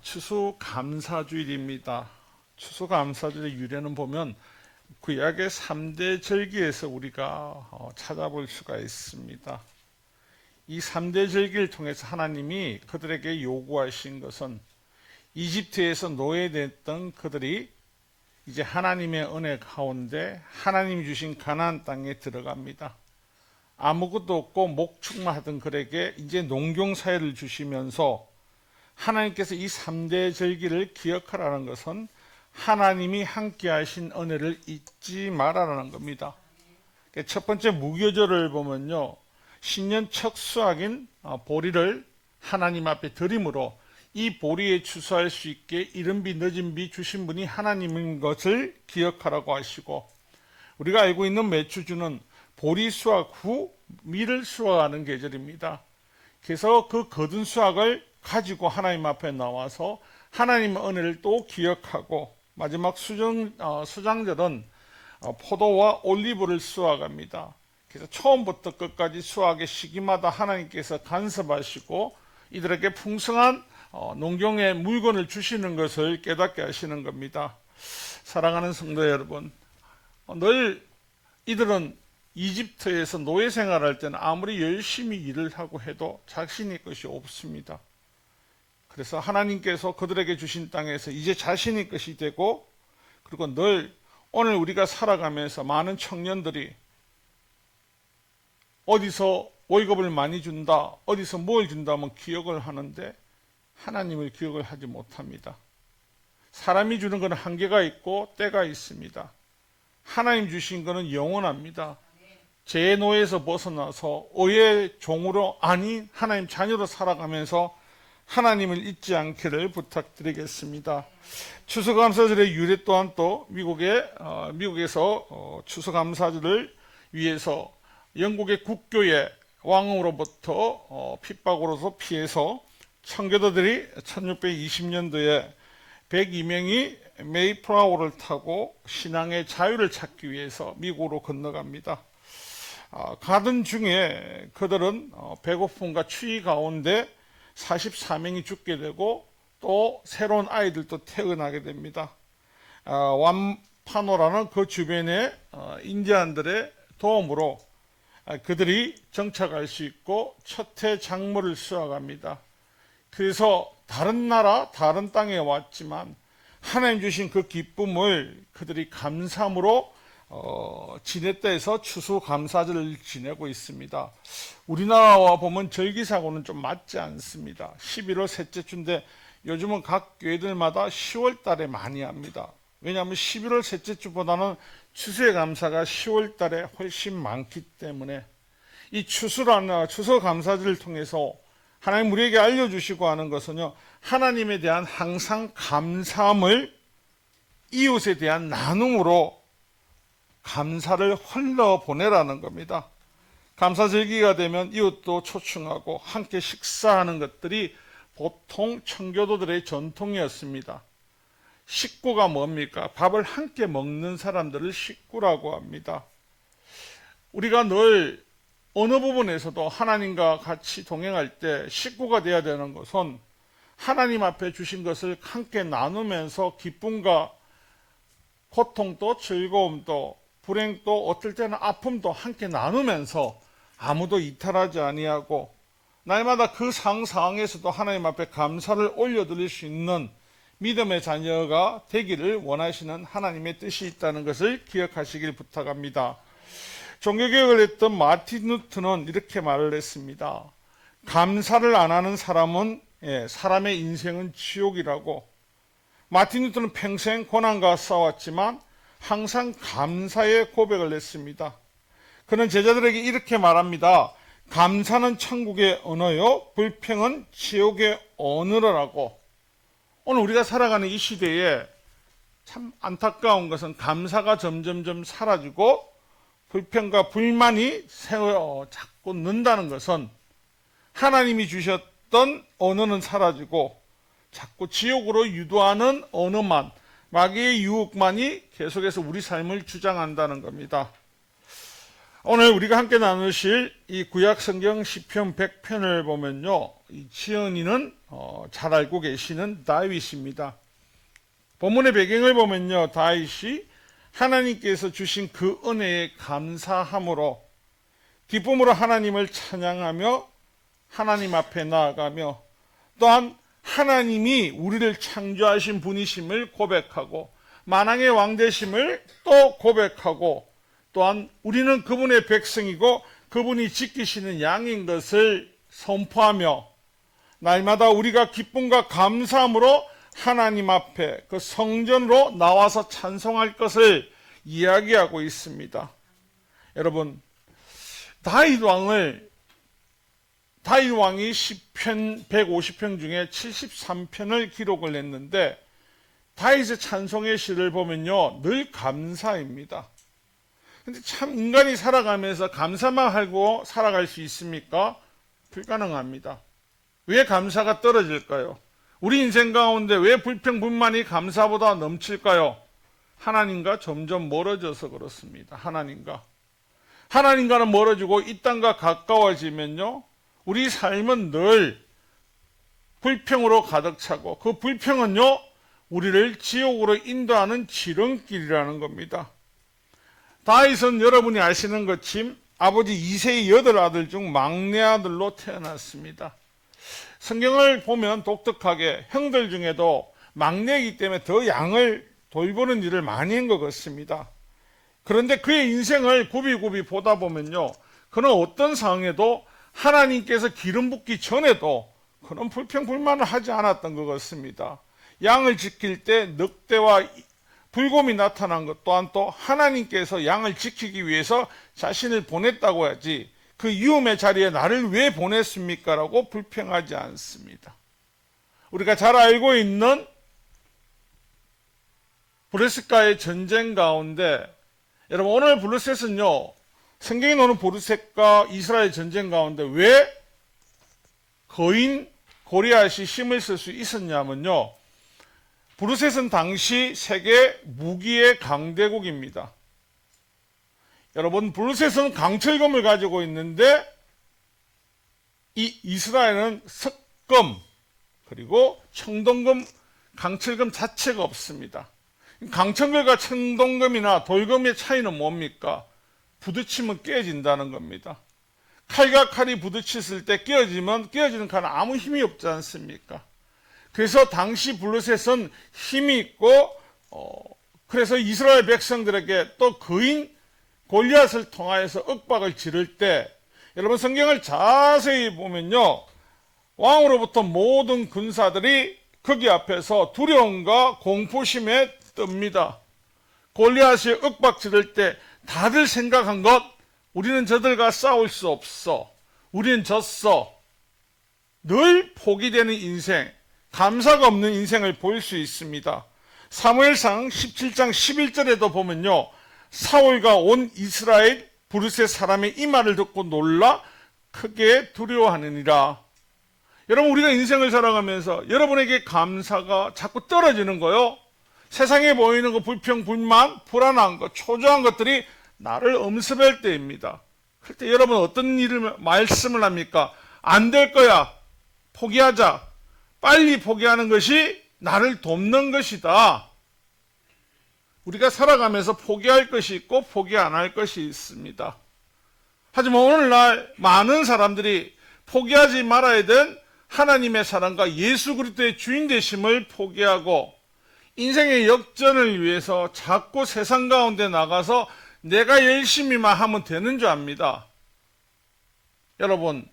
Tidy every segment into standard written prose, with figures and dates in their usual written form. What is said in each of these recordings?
추수감사주일입니다. 추수감사주일의 유래는 보면 구약의 3대 절기에서 우리가 찾아볼 수가 있습니다. 이 3대 절기를 통해서 하나님이 그들에게 요구하신 것은 이집트에서 노예됐던 그들이 이제 하나님의 은혜 가운데 하나님이 주신 가나안 땅에 들어갑니다. 아무것도 없고 목축만 하던 그에게 이제 농경사회를 주시면서 하나님께서 이 3대 절기를 기억하라는 것은 하나님이 함께 하신 은혜를 잊지 말아라는 겁니다. 첫 번째 무교절을 보면요, 신년 첫 수확인 보리를 하나님 앞에 드림으로 이 보리에 추수할 수 있게 이른 비 늦은 비 주신 분이 하나님인 것을 기억하라고 하시고, 우리가 알고 있는 매추주는 보리 수확 후 밀을 수확하는 계절입니다. 그래서 그 거둔 수확을 가지고 하나님 앞에 나와서 하나님의 은혜를 또 기억하고, 마지막 수장절은 포도와 올리브를 수확합니다. 그래서 처음부터 끝까지 수확의 시기마다 하나님께서 간섭하시고 이들에게 풍성한 농경의 물건을 주시는 것을 깨닫게 하시는 겁니다. 사랑하는 성도 여러분, 늘 이들은 이집트에서 노예 생활할 때는 아무리 열심히 일을 하고 해도 자신의 것이 없습니다. 그래서 하나님께서 그들에게 주신 땅에서 이제 자신의 것이 되고, 그리고 늘 오늘 우리가 살아가면서 많은 청년들이 어디서 월급을 많이 준다, 어디서 뭘 준다면 기억을 하는데 하나님을 기억을 하지 못합니다. 사람이 주는 것은 한계가 있고 때가 있습니다. 하나님 주신 것은 영원합니다. 죄의 노예에서 벗어나서 의의 종으로 아닌 하나님 자녀로 살아가면서 하나님을 잊지 않기를 부탁드리겠습니다. 추수감사절의 유래 또한 또 미국에서 추수감사절을 위해서 영국의 국교의 왕으로부터 핍박으로서 피해서 청교도들이 1620년도에 102명이 메이플라워를 타고 신앙의 자유를 찾기 위해서 미국으로 건너갑니다. 가던 중에 그들은 배고픔과 추위 가운데 44명이 죽게 되고 또 새로운 아이들도 태어나게 됩니다. 완파노라는 그 주변의 인디안들의 도움으로 그들이 정착할 수 있고 첫해 작물을 수확합니다. 그래서 다른 나라, 다른 땅에 왔지만 하나님 주신 그 기쁨을 그들이 감사함으로 지냈다 해서 추수감사절을 지내고 있습니다. 우리나라와 보면 절기사고는 좀 맞지 않습니다. 11월 셋째 주인데 요즘은 각 교회들마다 10월 달에 많이 합니다. 왜냐하면 11월 셋째 주보다는 추수감사가 10월 달에 훨씬 많기 때문에 이 추수감사절을 통해서 하나님 우리에게 알려주시고 하는 것은요, 하나님에 대한 항상 감사함을 이웃에 대한 나눔으로 감사를 흘러보내라는 겁니다. 감사절기가 되면 이웃도 초청하고 함께 식사하는 것들이 보통 청교도들의 전통이었습니다. 식구가 뭡니까? 밥을 함께 먹는 사람들을 식구라고 합니다. 우리가 늘 어느 부분에서도 하나님과 같이 동행할 때 식구가 되어야 되는 것은 하나님 앞에 주신 것을 함께 나누면서 기쁨과 고통도 즐거움도 불행도 어떨 때는 아픔도 함께 나누면서 아무도 이탈하지 아니하고 날마다 그 상황에서도 하나님 앞에 감사를 올려드릴 수 있는 믿음의 자녀가 되기를 원하시는 하나님의 뜻이 있다는 것을 기억하시길 부탁합니다. 종교개혁을 했던 마틴 루터는 이렇게 말을 했습니다. 감사를 안 하는 사람은 사람의 인생은 지옥이라고. 마틴 루터는 평생 고난과 싸웠지만 항상 감사의 고백을 했습니다. 그는 제자들에게 이렇게 말합니다. 감사는 천국의 언어요, 불평은 지옥의 언어라고. 오늘 우리가 살아가는 이 시대에 참 안타까운 것은 감사가 점점점 사라지고 불평과 불만이 자꾸 는다는 것은 하나님이 주셨던 언어는 사라지고 자꾸 지옥으로 유도하는 언어만, 마귀의 유혹만이 계속해서 우리 삶을 주장한다는 겁니다. 오늘 우리가 함께 나누실 이 구약 성경 시편 100편을 보면요, 이 지연이는 잘 알고 계시는 다윗입니다. 본문의 배경을 보면요, 다윗이 하나님께서 주신 그 은혜에 감사함으로 기쁨으로 하나님을 찬양하며 하나님 앞에 나아가며 또한 하나님이 우리를 창조하신 분이심을 고백하고 만왕의 왕 되심을 또 고백하고 또한 우리는 그분의 백성이고 그분이 지키시는 양인 것을 선포하며 날마다 우리가 기쁨과 감사함으로 하나님 앞에 그 성전으로 나와서 찬송할 것을 이야기하고 있습니다. 여러분, 다윗 왕이 시편 150편 중에 73편을 기록을 했는데 다윗의 찬송의 시를 보면요, 늘 감사입니다. 근데 참 인간이 살아가면서 감사만 하고 살아갈 수 있습니까? 불가능합니다. 왜 감사가 떨어질까요? 우리 인생 가운데 왜 불평불만이 감사보다 넘칠까요? 하나님과 점점 멀어져서 그렇습니다. 하나님과는 멀어지고 이 땅과 가까워지면요, 우리 삶은 늘 불평으로 가득 차고 그 불평은요, 우리를 지옥으로 인도하는 지름길이라는 겁니다. 다윗은 여러분이 아시는 것처럼 아버지 이새의 8아들 중 막내 아들로 태어났습니다. 성경을 보면 독특하게 형들 중에도 막내이기 때문에 더 양을 돌보는 일을 많이 한 것 같습니다. 그런데 그의 인생을 굽이굽이 보다 보면요, 그는 어떤 상황에도 하나님께서 기름 붓기 전에도 그런 불평불만을 하지 않았던 것 같습니다. 양을 지킬 때 늑대와 불곰이 나타난 것 또한 또 하나님께서 양을 지키기 위해서 자신을 보냈다고 하지 그 위험의 자리에 나를 왜 보냈습니까? 라고 불평하지 않습니다. 우리가 잘 알고 있는 브레스가의 전쟁 가운데, 여러분 오늘 블루셋은요, 성경에 나오는 브레셋과 이스라엘 전쟁 가운데 왜 거인 골리앗이 힘을 쓸 수 있었냐면요, 브루셋은 당시 세계 무기의 강대국입니다. 여러분, 브루셋은 강철검을 가지고 있는데 이 이스라엘은 석검 그리고 청동검, 강철검 자체가 없습니다. 강철검과 청동검이나 돌검의 차이는 뭡니까? 부딪히면 깨진다는 겁니다. 칼과 칼이 부딪혔을 때 깨어지는 칼은 아무 힘이 없지 않습니까? 그래서 당시 블루셋은 힘이 있고 그래서 이스라엘 백성들에게 또 거인 골리앗을 통하여서 윽박을 지를 때, 여러분 성경을 자세히 보면요, 왕으로부터 모든 군사들이 거기 앞에서 두려움과 공포심에 뜹니다. 골리앗이 윽박 지를 때 다들 생각한 것, 우리는 저들과 싸울 수 없어, 우리는 졌어. 늘 포기되는 인생, 감사가 없는 인생을 볼 수 있습니다. 사무엘상 17장 11절에도 보면요, 사울과 온 이스라엘 브루셋 사람의 이 말을 듣고 놀라 크게 두려워하느니라. 여러분, 우리가 인생을 살아가면서 여러분에게 감사가 자꾸 떨어지는 거요, 세상에 보이는 거 불평, 불만, 불안한 것, 초조한 것들이 나를 엄습할 때입니다. 그때 여러분 어떤 일을 말씀을 합니까? 안 될 거야, 포기하자. 빨리 포기하는 것이 나를 돕는 것이다. 우리가 살아가면서 포기할 것이 있고 포기 안 할 것이 있습니다. 하지만 오늘날 많은 사람들이 포기하지 말아야 될 하나님의 사랑과 예수 그리스도의 주인 되심을 포기하고 인생의 역전을 위해서 자꾸 세상 가운데 나가서 내가 열심히만 하면 되는 줄 압니다. 여러분,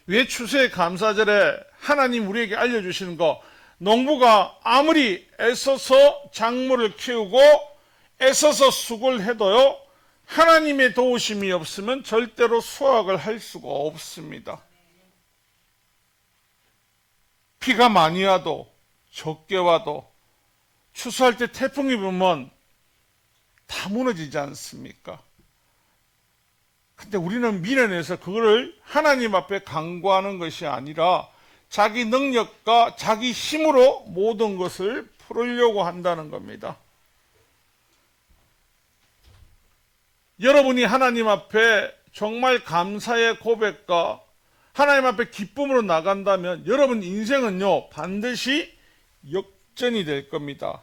왜 추수의 감사절에 하나님 우리에게 알려주시는 거, 농부가 아무리 애써서 작물을 키우고 애써서 수고를 해도요, 하나님의 도우심이 없으면 절대로 수확을 할 수가 없습니다. 비가 많이 와도 적게 와도 추수할 때 태풍이 불면 다 무너지지 않습니까? 근데 우리는 미련해서 그거를 하나님 앞에 간구하는 것이 아니라 자기 능력과 자기 힘으로 모든 것을 풀으려고 한다는 겁니다. 여러분이 하나님 앞에 정말 감사의 고백과 하나님 앞에 기쁨으로 나간다면 여러분 인생은요 반드시 역전이 될 겁니다.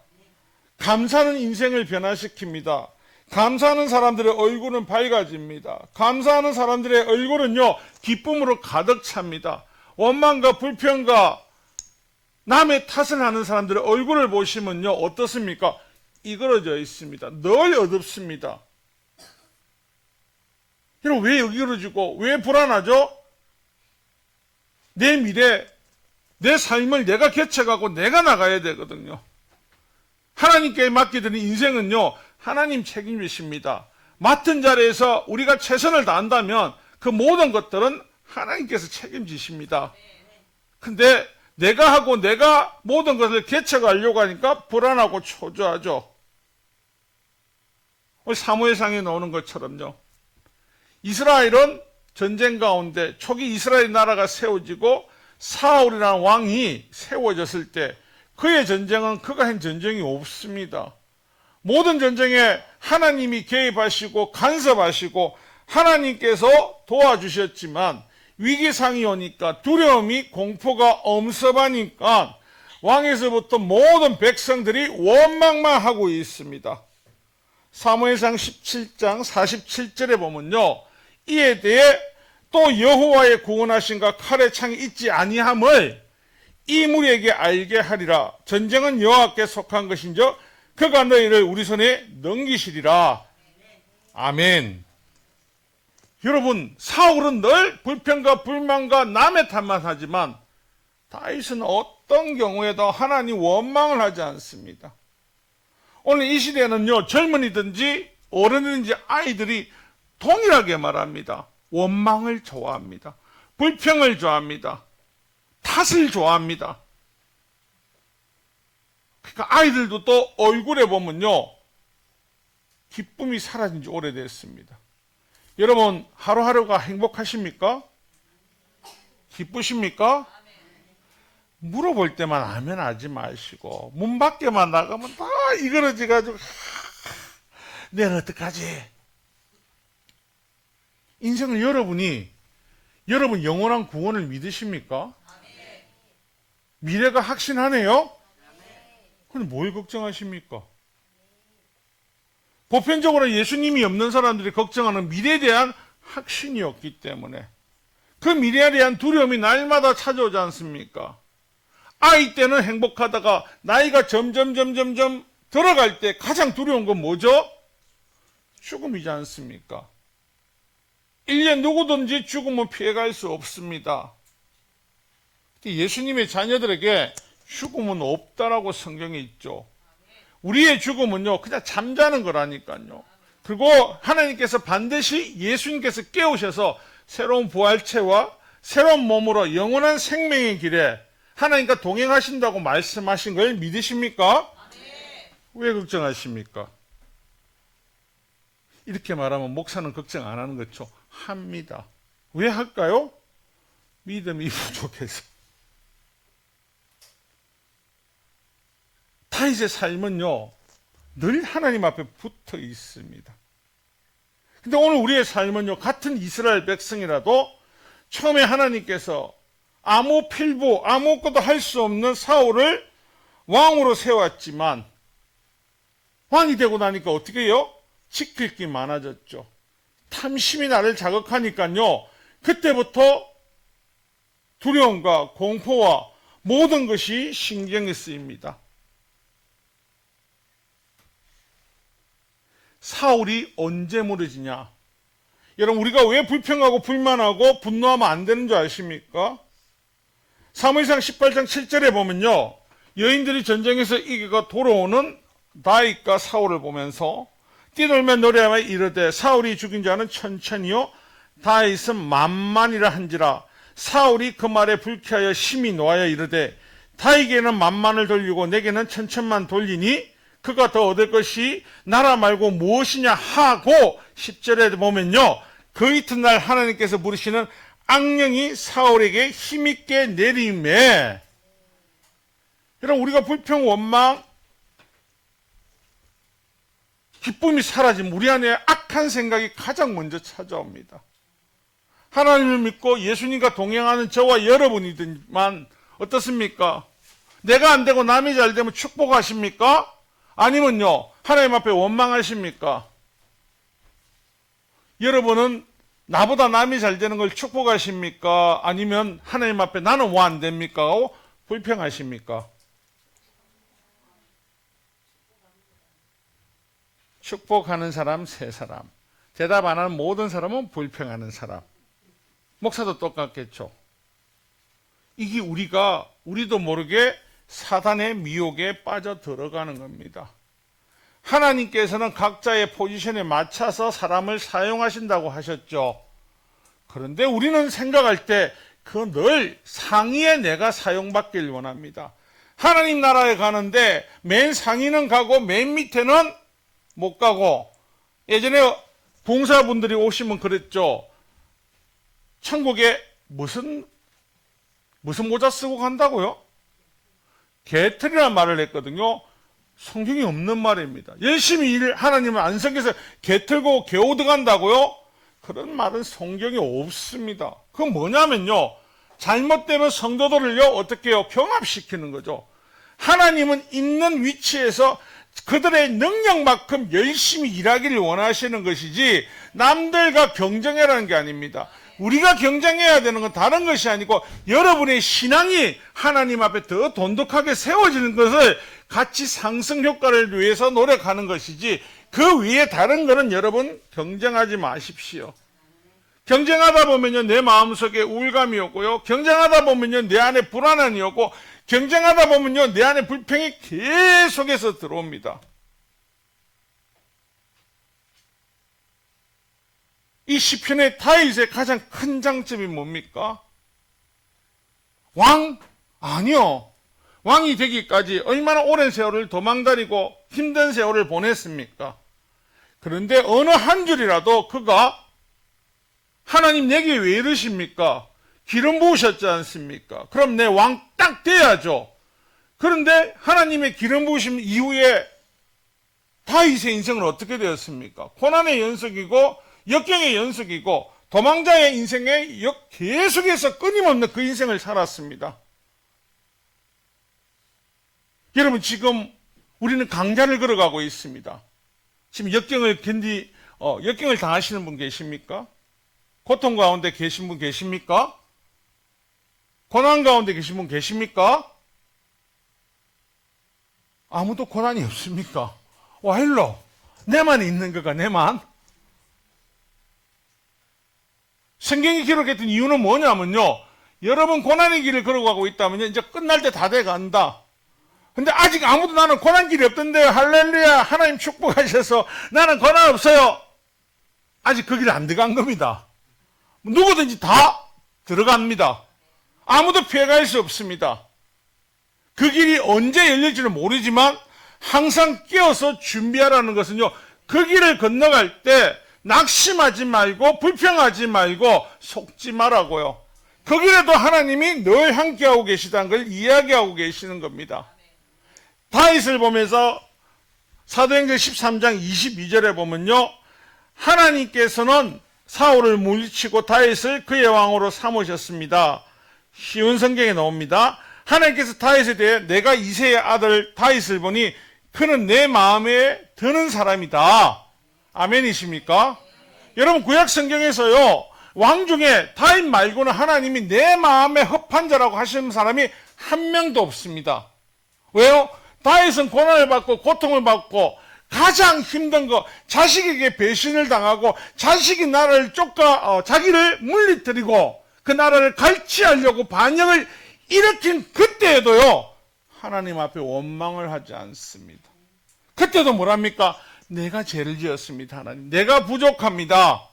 감사는 인생을 변화시킵니다. 감사하는 사람들의 얼굴은 밝아집니다. 감사하는 사람들의 얼굴은요 기쁨으로 가득 찹니다. 원망과 불평과 남의 탓을 하는 사람들의 얼굴을 보시면요 어떻습니까? 이그러져 있습니다. 늘 어둡습니다. 여러분 왜 이그러지고 왜 불안하죠? 내 미래, 내 삶을 내가 개척하고 내가 나가야 되거든요. 하나님께 맡기는 인생은요 하나님 책임이십니다. 맡은 자리에서 우리가 최선을 다한다면 그 모든 것들은 하나님께서 책임지십니다. 근데 내가 하고 내가 모든 것을 개척하려고 하니까 불안하고 초조하죠. 사무엘상에 나오는 것처럼요. 이스라엘은 전쟁 가운데 초기 이스라엘 나라가 세워지고 사울이라는 왕이 세워졌을 때 그의 전쟁은 그가 한 전쟁이 없습니다. 모든 전쟁에 하나님이 개입하시고 간섭하시고 하나님께서 도와주셨지만 위기상이 오니까 두려움이 공포가 엄습하니까 왕에서부터 모든 백성들이 원망만 하고 있습니다. 사무엘상 17장 47절에 보면요. 이에 대해 또 여호와의 구원하심과 칼의 창이 있지 아니함을 이 무리에게 알게 하리라. 전쟁은 여호와께 속한 것인저 그가 너희를 우리 손에 넘기시리라. 아멘. 여러분 사울은 늘 불평과 불만과 남의 탓만 하지만 다윗은 어떤 경우에도 하나님 원망을 하지 않습니다. 오늘 이 시대는요 젊은이든지 어른이든지 아이들이 동일하게 말합니다. 원망을 좋아합니다. 불평을 좋아합니다. 탓을 좋아합니다. 그러니까 아이들도 또 얼굴에 보면요 기쁨이 사라진 지 오래됐습니다. 여러분 하루하루가 행복하십니까? 기쁘십니까? 물어볼 때만 아멘 하지 마시고 문 밖에만 나가면 다 이거러지 가지고 내가 어떡하지? 인생을 여러분 영원한 구원을 믿으십니까? 미래가 확신하네요? 근데 뭘 걱정하십니까? 보편적으로 예수님이 없는 사람들이 걱정하는 미래에 대한 확신이 없기 때문에 그 미래에 대한 두려움이 날마다 찾아오지 않습니까? 아이 때는 행복하다가 나이가 점점 들어갈 때 가장 두려운 건 뭐죠? 죽음이지 않습니까? 1년 누구든지 죽음은 피해갈 수 없습니다. 예수님의 자녀들에게 죽음은 없다라고 성경에 있죠. 우리의 죽음은요 그냥 잠자는 거라니까요. 그리고 하나님께서 반드시 예수님께서 깨우셔서 새로운 부활체와 새로운 몸으로 영원한 생명의 길에 하나님과 동행하신다고 말씀하신 걸 믿으십니까? 왜 걱정하십니까? 이렇게 말하면 목사는 걱정 안 하는 거죠. 합니다. 왜 할까요? 믿음이 부족해서. 다윗의 삶은요 늘 하나님 앞에 붙어 있습니다. 근데 오늘 우리의 삶은요 같은 이스라엘 백성이라도 처음에 하나님께서 아무 필부 아무것도 할 수 없는 사울을 왕으로 세웠지만 왕이 되고 나니까 어떻게 해요? 지킬 게 많아졌죠. 탐심이 나를 자극하니까요 그때부터 두려움과 공포와 모든 것이 신경이 쓰입니다. 사울이 언제 무너지냐? 여러분 우리가 왜 불평하고 불만하고 분노하면 안 되는 줄 아십니까? 사무엘상 18장 7절에 보면요 여인들이 전쟁에서 이기고 돌아오는 다윗과 사울을 보면서 뛰놀며 노래하며 이르되 사울이 죽인 자는 천천히요 다윗은 만만이라 한지라. 사울이 그 말에 불쾌하여 심히 노하여 이르되 다윗에게는 만만을 돌리고 내게는 천천만 돌리니 그가 더 얻을 것이 나라 말고 무엇이냐 하고 10절에 보면요 그 이튿날 하나님께서 부르시는 악령이 사울에게 힘있게 내림에. 여러분 우리가 불평 원망 기쁨이 사라지면 우리 안에 악한 생각이 가장 먼저 찾아옵니다. 하나님을 믿고 예수님과 동행하는 저와 여러분이지만 어떻습니까? 내가 안 되고 남이 잘 되면 축복하십니까? 아니면요, 하나님 앞에 원망하십니까? 여러분은 나보다 남이 잘 되는 걸 축복하십니까? 아니면 하나님 앞에 나는 왜 안 됩니까? 하고 불평하십니까? 축복하는 사람 세 사람, 대답 안 하는 모든 사람은 불평하는 사람. 목사도 똑같겠죠. 이게 우리도 모르게 사단의 미혹에 빠져 들어가는 겁니다. 하나님께서는 각자의 포지션에 맞춰서 사람을 사용하신다고 하셨죠. 그런데 우리는 생각할 때 그 늘 상위에 내가 사용받길 원합니다. 하나님 나라에 가는데 맨 상위는 가고 맨 밑에는 못 가고, 예전에 봉사분들이 오시면 그랬죠. 천국에 무슨 모자 쓰고 간다고요? 개털이라는 말을 했거든요. 성경이 없는 말입니다. 열심히 하나님을 안 섬겨서 개털고 개오드 간다고요? 그런 말은 성경에 없습니다. 그건 뭐냐면요, 잘못되면 성도들을요 어떻게 해요? 경합시키는 거죠. 하나님은 있는 위치에서 그들의 능력만큼 열심히 일하기를 원하시는 것이지 남들과 경쟁하라는 게 아닙니다. 우리가 경쟁해야 되는 건 다른 것이 아니고 여러분의 신앙이 하나님 앞에 더 돈독하게 세워지는 것을 같이 상승 효과를 위해서 노력하는 것이지, 그 위에 다른 거는 여러분 경쟁하지 마십시오. 경쟁하다 보면요 내 마음속에 우울감이 오고요, 경쟁하다 보면요 내 안에 불안함이 오고, 경쟁하다 보면요 내 안에 불평이 계속해서 들어옵니다. 이 시편의 다윗의 가장 큰 장점이 뭡니까? 왕? 아니요. 왕이 되기까지 얼마나 오랜 세월을 도망다니고 힘든 세월을 보냈습니까? 그런데 어느 한 줄이라도 그가 하나님 내게 왜 이러십니까? 기름 부으셨지 않습니까? 그럼 내 왕 딱 돼야죠. 그런데 하나님의 기름 부으심 이후에 다윗의 인생은 어떻게 되었습니까? 고난의 연속이고 역경의 연속이고 도망자의 인생에 계속해서 끊임없는 그 인생을 살았습니다. 여러분, 지금 우리는 강자를 걸어가고 있습니다. 지금 역경을 당하시는 분 계십니까? 고통 가운데 계신 분 계십니까? 고난 가운데 계신 분 계십니까? 아무도 고난이 없습니까? 와, 일로. 내만 있는 거가, 내만. 성경이 기록했던 이유는 뭐냐면요, 여러분 고난의 길을 걸어가고 있다면 이제 끝날 때 다 돼간다. 근데 아직 아무도 나는 고난 길이 없던데 할렐루야 하나님 축복하셔서 나는 고난 없어요. 아직 그 길 안 들어간 겁니다. 누구든지 다 들어갑니다. 아무도 피해갈 수 없습니다. 그 길이 언제 열릴지는 모르지만 항상 깨어서 준비하라는 것은요, 그 길을 건너갈 때 낙심하지 말고 불평하지 말고 속지 말라고요. 그 길에도 하나님이 늘 함께하고 계시다는 걸 이야기하고 계시는 겁니다. 다윗을 보면서 사도행전 13장 22절에 보면요, 하나님께서는 사울을 물리치고 다윗을 그의 왕으로 삼으셨습니다. 쉬운 성경에 나옵니다. 하나님께서 다윗에 대해 내가 이새의 아들 다윗을 보니 그는 내 마음에 드는 사람이다. 아멘이십니까? 여러분, 구약 성경에서요, 왕 중에 다윗 말고는 하나님이 내 마음에 합한 자라고 하시는 사람이 한 명도 없습니다. 왜요? 다윗은 고난을 받고 고통을 받고 가장 힘든 거, 자식에게 배신을 당하고 자식이 나라를 자기를 물리뜨리고 그 나라를 갈취하려고 반역을 일으킨 그때에도요, 하나님 앞에 원망을 하지 않습니다. 그때도 뭐랍니까? 내가 죄를 지었습니다. 하나님, 내가 부족합니다.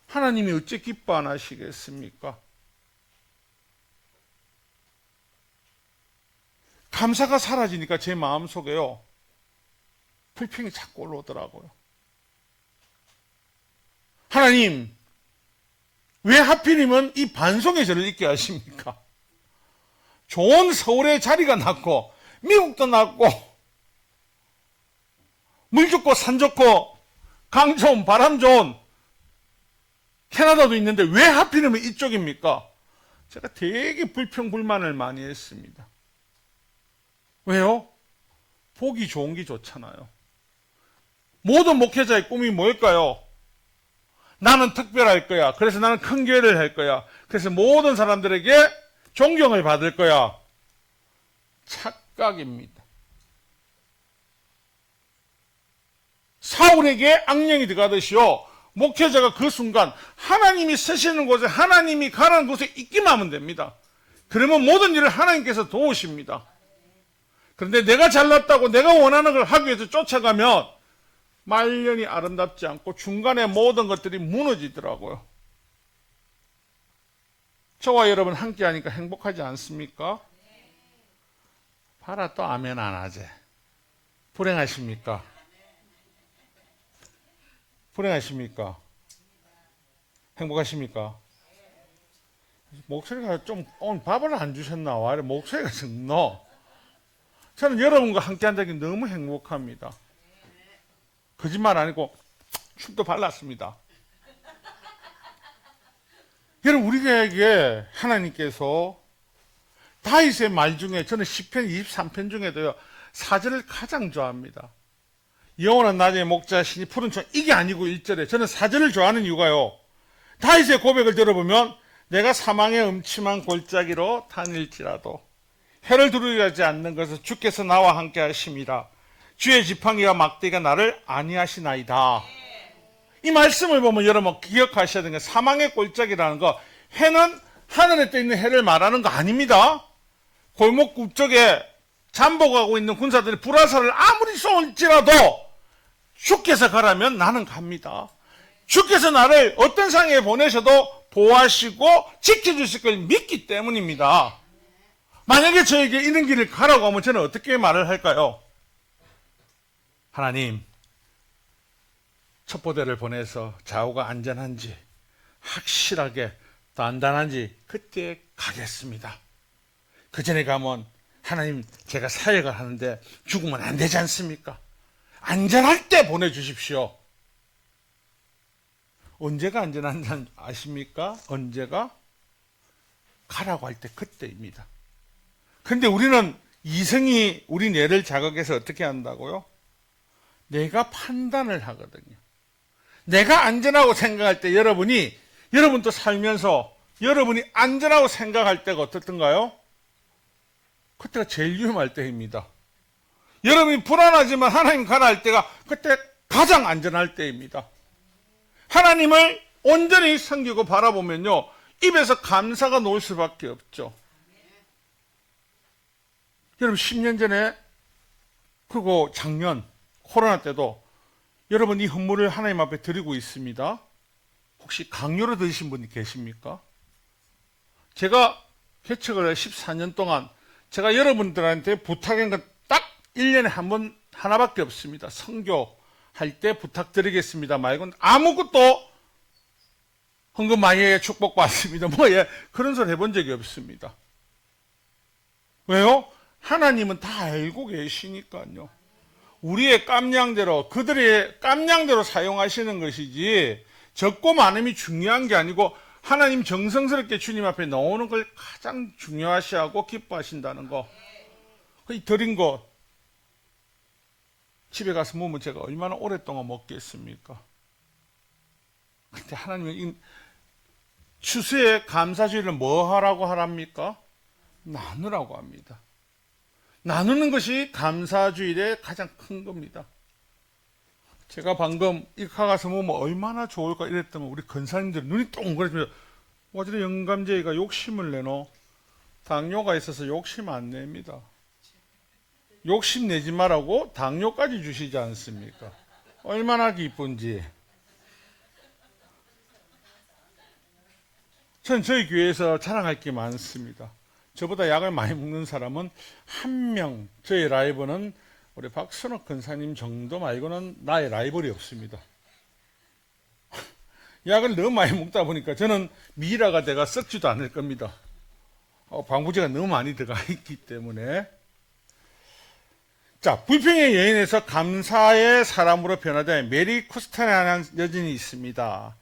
하나님이 어째 기뻐 안 하시겠습니까? 감사가 사라지니까 제 마음속에요, 불평이 자꾸 올라오더라고요. 하나님, 왜 하필이면 이 반송의 죄를 있게 하십니까? 좋은 서울에 자리가 났고 미국도 났고 물 좋고 산 좋고 강 좋은, 바람 좋은 캐나다도 있는데 왜 하필이면 이쪽입니까? 제가 되게 불평불만을 많이 했습니다. 왜요? 보기 좋은 게 좋잖아요. 모든 목회자의 꿈이 뭘까요? 나는 특별할 거야. 그래서 나는 큰 교회를 할 거야. 그래서 모든 사람들에게 존경을 받을 거야. 착각입니다. 사울에게 악령이 들어가듯이요. 목회자가 그 순간 하나님이 쓰시는 곳에 하나님이 가라는 곳에 있기만 하면 됩니다. 그러면 모든 일을 하나님께서 도우십니다. 그런데 내가 잘났다고 내가 원하는 걸 하기 위해서 쫓아가면 말년이 아름답지 않고 중간에 모든 것들이 무너지더라고요. 저와 여러분 함께 하니까 행복하지 않습니까? 봐라 또 아멘 안 하지. 불행하십니까? 불행하십니까? 행복하십니까? 목소리가 좀 오늘 밥을 안 주셨나? 와 목소리가 좀 너. 저는 여러분과 함께 한다는 게 너무 행복합니다. 거짓말 아니고 춤도 발랐습니다. 여러분 우리에게 하나님께서 다윗의 말 중에 저는 시편 23편 중에도요 4절을 가장 좋아합니다. 여호와는 나의 목자시니 푸른 천 이게 아니고 1절에 저는 4절을 좋아하는 이유가요. 다윗의 고백을 들어보면 내가 사망의 음침한 골짜기로 다닐지라도 해를 두려워하지 않는 것은 주께서 나와 함께 하심이라. 주의 지팡이와 막대기가 나를 안위하시나이다. 이 말씀을 보면 여러분 기억하셔야 되는 게 사망의 골짜기라는 거 해는 하늘에 떠 있는 해를 말하는 거 아닙니다. 골목 쪽에 잠복하고 있는 군사들이 불화살을 아무리 쏠지라도 주께서 가라면 나는 갑니다. 주께서 나를 어떤 상황에 보내셔도 보호하시고 지켜주실 걸 믿기 때문입니다. 만약에 저에게 이런 길을 가라고 하면 저는 어떻게 말을 할까요? 하나님, 첩보대를 보내서 좌우가 안전한지 확실하게 단단한지 그때 가겠습니다. 그 전에 가면 하나님 제가 사역을 하는데 죽으면 안 되지 않습니까? 안전할 때 보내주십시오. 언제가 안전한지 아십니까? 언제가? 가라고 할 때 그때입니다. 그런데 우리는 이성이 우리 뇌를 자극해서 어떻게 한다고요? 내가 판단을 하거든요. 내가 안전하고 생각할 때 여러분도 살면서 여러분이 안전하고 생각할 때가 어떻던가요? 그때가 제일 위험할 때입니다. 여러분이 불안하지만 하나님 가라 할 때가 그때 가장 안전할 때입니다. 하나님을 온전히 섬기고 바라보면요 입에서 감사가 나올 수밖에 없죠. 여러분 10년 전에 그리고 작년 코로나 때도 여러분 이 헌물을 하나님 앞에 드리고 있습니다. 혹시 강요로 드신 분이 계십니까? 제가 개척을 14년 동안 제가 여러분들한테 부탁한 건 딱 1년에 한 번 하나밖에 없습니다. 선교할 때 부탁드리겠습니다 말고는 아무것도 헌금 많이 해 축복받습니다. 그런 소리 해본 적이 없습니다. 왜요? 하나님은 다 알고 계시니까요. 우리의 깜냥대로 그들의 깜냥대로 사용하시는 것이지 적고 많음이 중요한 게 아니고 하나님 정성스럽게 주님 앞에 나오는 걸 가장 중요하시하고 기뻐하신다는 거. 이 드린 거 집에 가서 먹으면 제가 얼마나 오랫동안 먹겠습니까? 근데 하나님은 이 추수의 감사주의를 뭐 하라고 하랍니까? 나누라고 합니다. 나누는 것이 감사주일의 가장 큰 겁니다. 제가 방금 이카 가서 먹으면 얼마나 좋을까 이랬더니 우리 권사님들 눈이 동그래집니다. 어제 영감제이가 욕심을 내노? 당뇨가 있어서 욕심 안 냅니다. 욕심 내지 말라고 당뇨까지 주시지 않습니까? 얼마나 기쁜지. 전 저희 교회에서 자랑할 게 많습니다. 저보다 약을 많이 먹는 사람은 한 명, 저희 라이벌은 우리 박선옥 권사님 정도 말고는 나의 라이벌이 없습니다. 약을 너무 많이 먹다 보니까 저는 미라가 내가 썩지도 않을 겁니다. 방부제가 너무 많이 들어가 있기 때문에. 자, 불평의 여인에서 감사의 사람으로 변화된 메리 쿠스테라는 여인이 있습니다.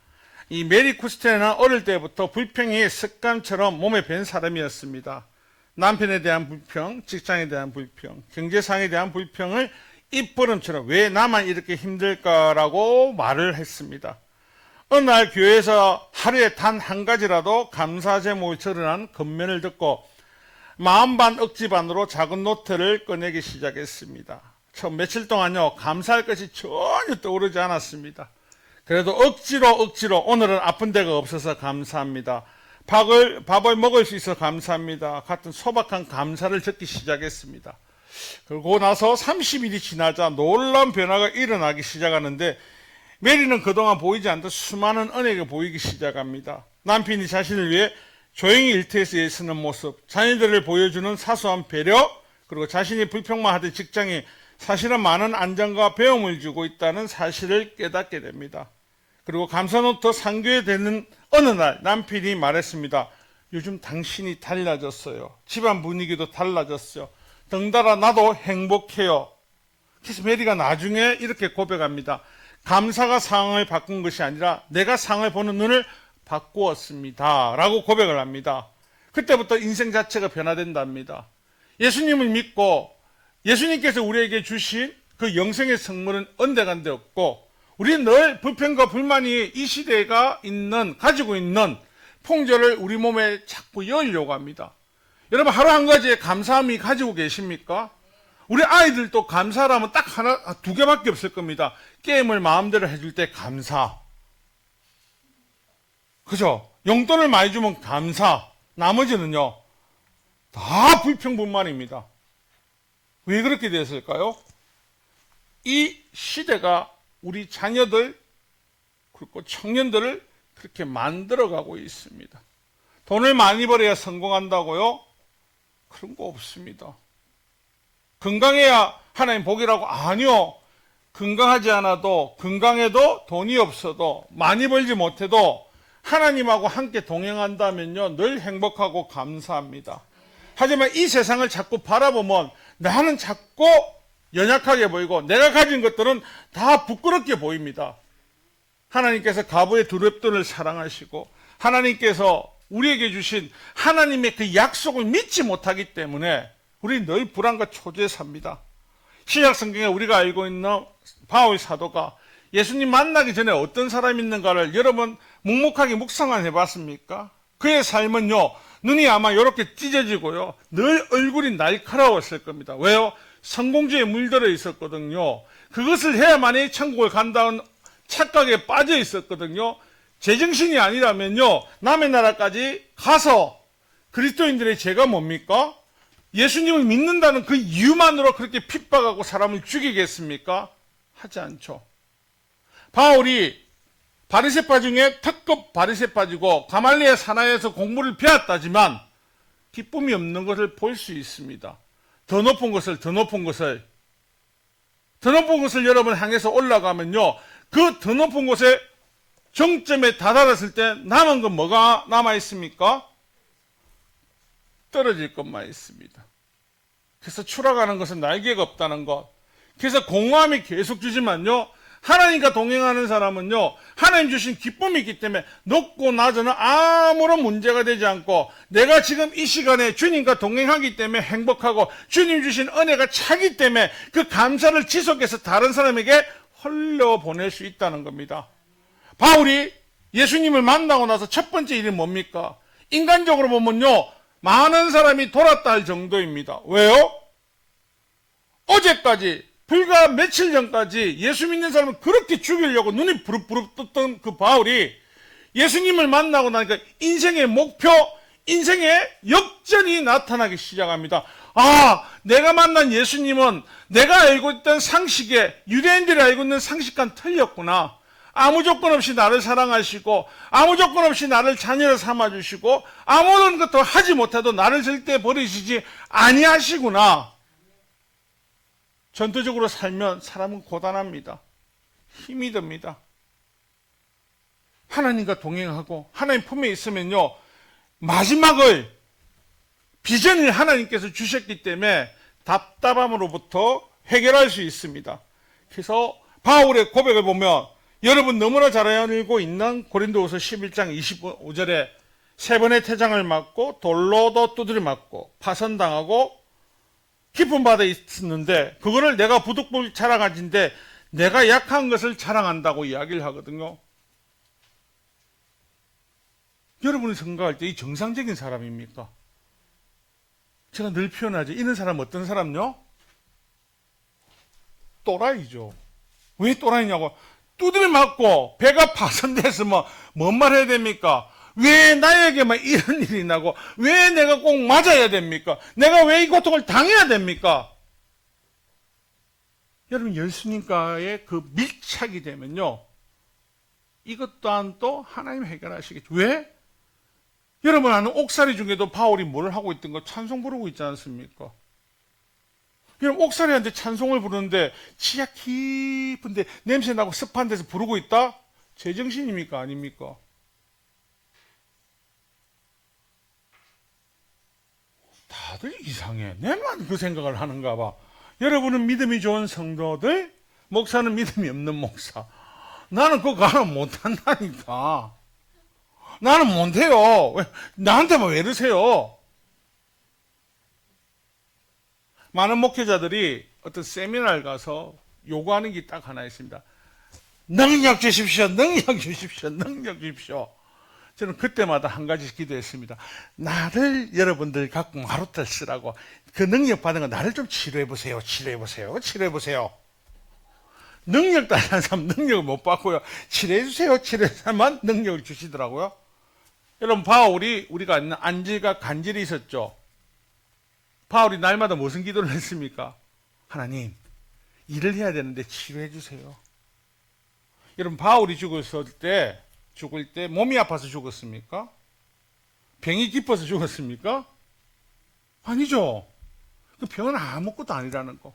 이 메리 쿠스테라는 어릴 때부터 불평이 습관처럼 몸에 밴 사람이었습니다. 남편에 대한 불평, 직장에 대한 불평, 경제상에 대한 불평을 입버릇처럼 왜 나만 이렇게 힘들까라고 말을 했습니다. 어느 날 교회에서 하루에 단 한 가지라도 감사 제목을 절언한 건면을 듣고 마음 반 억지 반으로 작은 노트를 꺼내기 시작했습니다. 처음 며칠 동안요, 감사할 것이 전혀 떠오르지 않았습니다. 그래도 억지로 오늘은 아픈 데가 없어서 감사합니다. 밥을 먹을 수 있어 감사합니다. 같은 소박한 감사를 적기 시작했습니다. 그러고 나서 30일이 지나자 놀라운 변화가 일어나기 시작하는데 메리는 그동안 보이지 않던 수많은 은혜가 보이기 시작합니다. 남편이 자신을 위해 조용히 일터에서 애쓰는 모습, 자녀들을 보여주는 사소한 배려, 그리고 자신이 불평만 하던 직장이 사실은 많은 안정과 배움을 주고 있다는 사실을 깨닫게 됩니다. 그리고 감사노트 상교에 되는 어느 날 남편이 말했습니다. 요즘 당신이 달라졌어요. 집안 분위기도 달라졌어요. 덩달아 나도 행복해요. 그래서 메리가 나중에 이렇게 고백합니다. 감사가 상황을 바꾼 것이 아니라 내가 상황을 보는 눈을 바꾸었습니다. 라고 고백을 합니다. 그때부터 인생 자체가 변화된답니다. 예수님을 믿고 예수님께서 우리에게 주신 그 영생의 선물은 언데간데 없고 우리는 늘 불평과 불만이 이 시대가 가지고 있는 풍조를 우리 몸에 자꾸 열려고 합니다. 여러분 하루 한 가지에 감사함이 가지고 계십니까? 우리 아이들도 감사라면 딱 두 개밖에 없을 겁니다. 게임을 마음대로 해줄 때 감사. 그죠? 용돈을 많이 주면 감사. 나머지는요, 다 불평불만입니다. 왜 그렇게 됐을까요? 이 시대가 우리 자녀들, 그리고 청년들을 그렇게 만들어가고 있습니다. 돈을 많이 벌어야 성공한다고요? 그런 거 없습니다. 건강해야 하나님 복이라고? 아니요. 건강하지 않아도, 건강해도 돈이 없어도, 많이 벌지 못해도 하나님하고 함께 동행한다면요, 늘 행복하고 감사합니다. 하지만 이 세상을 자꾸 바라보면 나는 자꾸 연약하게 보이고 내가 가진 것들은 다 부끄럽게 보입니다. 하나님께서 가부의 두 랩돈을 사랑하시고 하나님께서 우리에게 주신 하나님의 그 약속을 믿지 못하기 때문에 우리 늘 불안과 초조에 삽니다. 신약 성경에 우리가 알고 있는 바울 사도가 예수님 만나기 전에 어떤 사람이 있는가를 여러분 묵묵하게 묵상을 해봤습니까? 그의 삶은요, 눈이 아마 이렇게 찢어지고요, 늘 얼굴이 날카로웠을 겁니다. 왜요? 성공주의에 물들어 있었거든요. 그것을 해야만이 천국을 간다는 착각에 빠져 있었거든요. 제정신이 아니라면요, 남의 나라까지 가서 그리스도인들의 죄가 뭡니까? 예수님을 믿는다는 그 이유만으로 그렇게 핍박하고 사람을 죽이겠습니까? 하지 않죠. 바울이 바리새파 중에 특급 바리새파지고 가말리엘 산하에서 공부를 배웠다지만 기쁨이 없는 것을 볼 수 있습니다. 더 높은 것을 여러분 향해서 올라가면요, 그 더 높은 곳에 정점에 다다랐을 때 남은 건 뭐가 남아 있습니까? 떨어질 것만 있습니다. 그래서 추락하는 것은 날개가 없다는 것. 그래서 공허함이 계속 주지만요, 하나님과 동행하는 사람은요, 하나님 주신 기쁨이 있기 때문에 높고 낮은 아무런 문제가 되지 않고 내가 지금 이 시간에 주님과 동행하기 때문에 행복하고 주님 주신 은혜가 차기 때문에 그 감사를 지속해서 다른 사람에게 흘려보낼 수 있다는 겁니다. 바울이 예수님을 만나고 나서 첫 번째 일이 뭡니까? 인간적으로 보면요, 많은 사람이 돌았다 할 정도입니다. 왜요? 어제까지, 불과 며칠 전까지 예수 믿는 사람을 그렇게 죽이려고 눈이 부릅부릅 떴던 그 바울이 예수님을 만나고 나니까 인생의 목표, 인생의 역전이 나타나기 시작합니다. 아, 내가 만난 예수님은 내가 알고 있던 상식에, 유대인들이 알고 있는 상식과는 틀렸구나. 아무 조건 없이 나를 사랑하시고 아무 조건 없이 나를 자녀로 삼아주시고 아무런 것도 하지 못해도 나를 절대 버리시지 아니하시구나. 전투적으로 살면 사람은 고단합니다. 힘이 듭니다. 하나님과 동행하고 하나님 품에 있으면요, 마지막을 비전을 하나님께서 주셨기 때문에 답답함으로부터 해결할 수 있습니다. 그래서 바울의 고백을 보면 여러분 너무나 잘 알고 있는 고린도후서 11장 25절에 세 번의 태장을 맞고 돌로도 두드려 맞고 파선당하고 깊은 바다에 있었는데 그거를 내가 부득불 자랑하진데 내가 약한 것을 자랑한다고 이야기를 하거든요. 여러분이 생각할 때 이 정상적인 사람입니까? 제가 늘 표현하죠. 이런 사람 어떤 사람요? 또라이죠. 왜 또라이냐고. 두드려 맞고 배가 파손돼서 뭔 말 해야 됩니까? 왜 나에게만 이런 일이 나고 왜 내가 꼭 맞아야 됩니까? 내가 왜 이 고통을 당해야 됩니까? 여러분 예수님과의 그 밀착이 되면요. 이것 또한 또 하나님 해결하시겠죠. 왜? 여러분 아는 옥살이 중에도 바울이 뭘 하고 있던 거 찬송 부르고 있지 않습니까? 여러분 옥살이한테 찬송을 부르는데 지하 깊은데 냄새나고 습한 데서 부르고 있다? 제정신입니까? 아닙니까? 다들 이상해. 내만 그 생각을 하는가 봐. 여러분은 믿음이 좋은 성도들, 목사는 믿음이 없는 목사. 나는 그거 가는 못한다니까. 나는 못해요. 나한테만 왜 이러세요? 많은 목회자들이 어떤 세미나를 가서 요구하는 게 딱 하나 있습니다. 능력 주십시오. 능력 주십시오. 능력 주십시오. 저는 그때마다 한 가지 기도했습니다. 나를 여러분들 갖고 마루탈 쓰라고 그 능력 받은 거 나를 좀 치료해보세요. 치료해보세요. 치료해보세요. 능력 달라는 사람 능력을 못 받고요. 치료해주세요. 치료해야만 능력을 주시더라고요. 여러분 바울이 우리가 아는 안질과 간질이 있었죠. 바울이 날마다 무슨 기도를 했습니까? 하나님 일을 해야 되는데 치료해 주세요. 여러분 바울이 죽을 때 몸이 아파서 죽었습니까? 병이 깊어서 죽었습니까? 아니죠. 그 병은 아무것도 아니라는 거.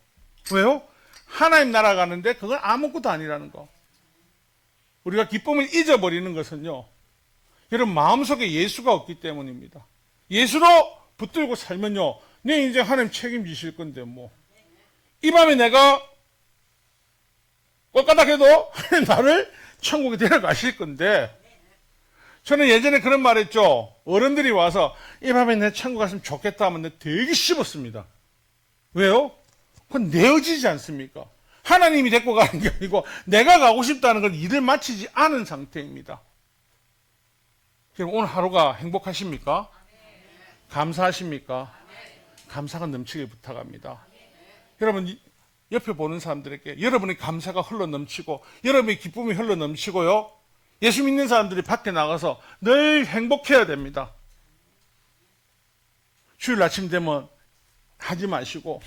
왜요? 하나님 나라 가는데 그건 아무것도 아니라는 거. 우리가 기쁨을 잊어버리는 것은요. 여러분 마음속에 예수가 없기 때문입니다. 예수로 붙들고 살면요. 내 인생 하나님 책임지실 건데 이 밤에 내가 꼴까닥해도 하나님 나를 천국에 데려가실 건데 저는 예전에 그런 말 했죠. 어른들이 와서 이 밤에 내 천국 갔으면 좋겠다 하면 내가 되게 씹었습니다. 왜요? 그건 내 의지지 않습니까? 하나님이 데리고 가는 게 아니고 내가 가고 싶다는 건 일을 마치지 않은 상태입니다. 그럼 오늘 하루가 행복하십니까? 감사하십니까? 감사가 넘치길 부탁합니다. 여러분 옆에 보는 사람들에게 여러분의 감사가 흘러 넘치고 여러분의 기쁨이 흘러 넘치고요. 예수 믿는 사람들이 밖에 나가서 늘 행복해야 됩니다. 주일 아침 되면 하지 마시고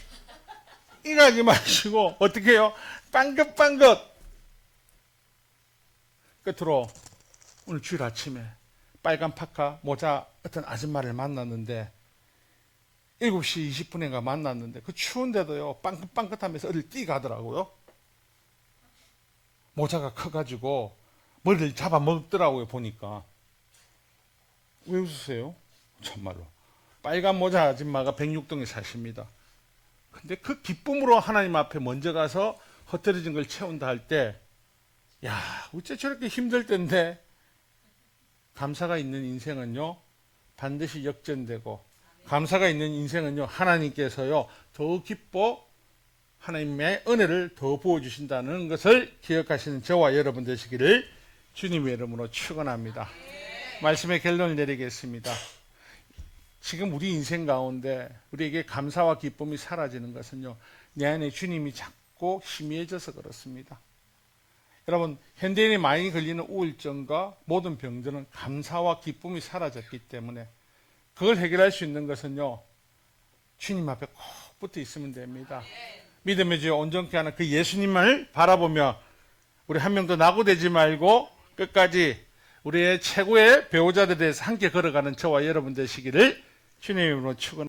일하지 마시고 어떻게 해요? 빵긋빵긋. 끝으로 오늘 주일 아침에 빨간 파카 모자 어떤 아줌마를 만났는데 7시 20분인가 만났는데 그 추운데도요 빵긋빵긋하면서 어딜 뛰가더라고요. 모자가 커가지고 머리를 잡아먹더라고요. 보니까. 왜 웃으세요? 정말로 빨간 모자 아줌마가 106동에 사십니다. 근데 그 기쁨으로 하나님 앞에 먼저 가서 헛되어진 걸 채운다 할 때 야 어째 저렇게 힘들 텐데 감사가 있는 인생은요 반드시 역전되고 감사가 있는 인생은요 하나님께서요 더 기뻐 하나님의 은혜를 더 부어주신다는 것을 기억하시는 저와 여러분 되시기를 주님의 이름으로 축원합니다. 말씀의 결론을 내리겠습니다. 지금 우리 인생 가운데 우리에게 감사와 기쁨이 사라지는 것은요 내 안에 주님이 자꾸 희미해져서 그렇습니다. 여러분 현대인이 많이 걸리는 우울증과 모든 병들은 감사와 기쁨이 사라졌기 때문에 그걸 해결할 수 있는 것은요 주님 앞에 꼭 붙어 있으면 됩니다. 믿음의 주여 온전케 하는 그 예수님을 바라보며 우리 한 명도 낙오되지 말고 끝까지 우리의 최고의 배우자들에 대해서 함께 걸어가는 저와 여러분 되시기를 주님의 이름으로 축원합니다.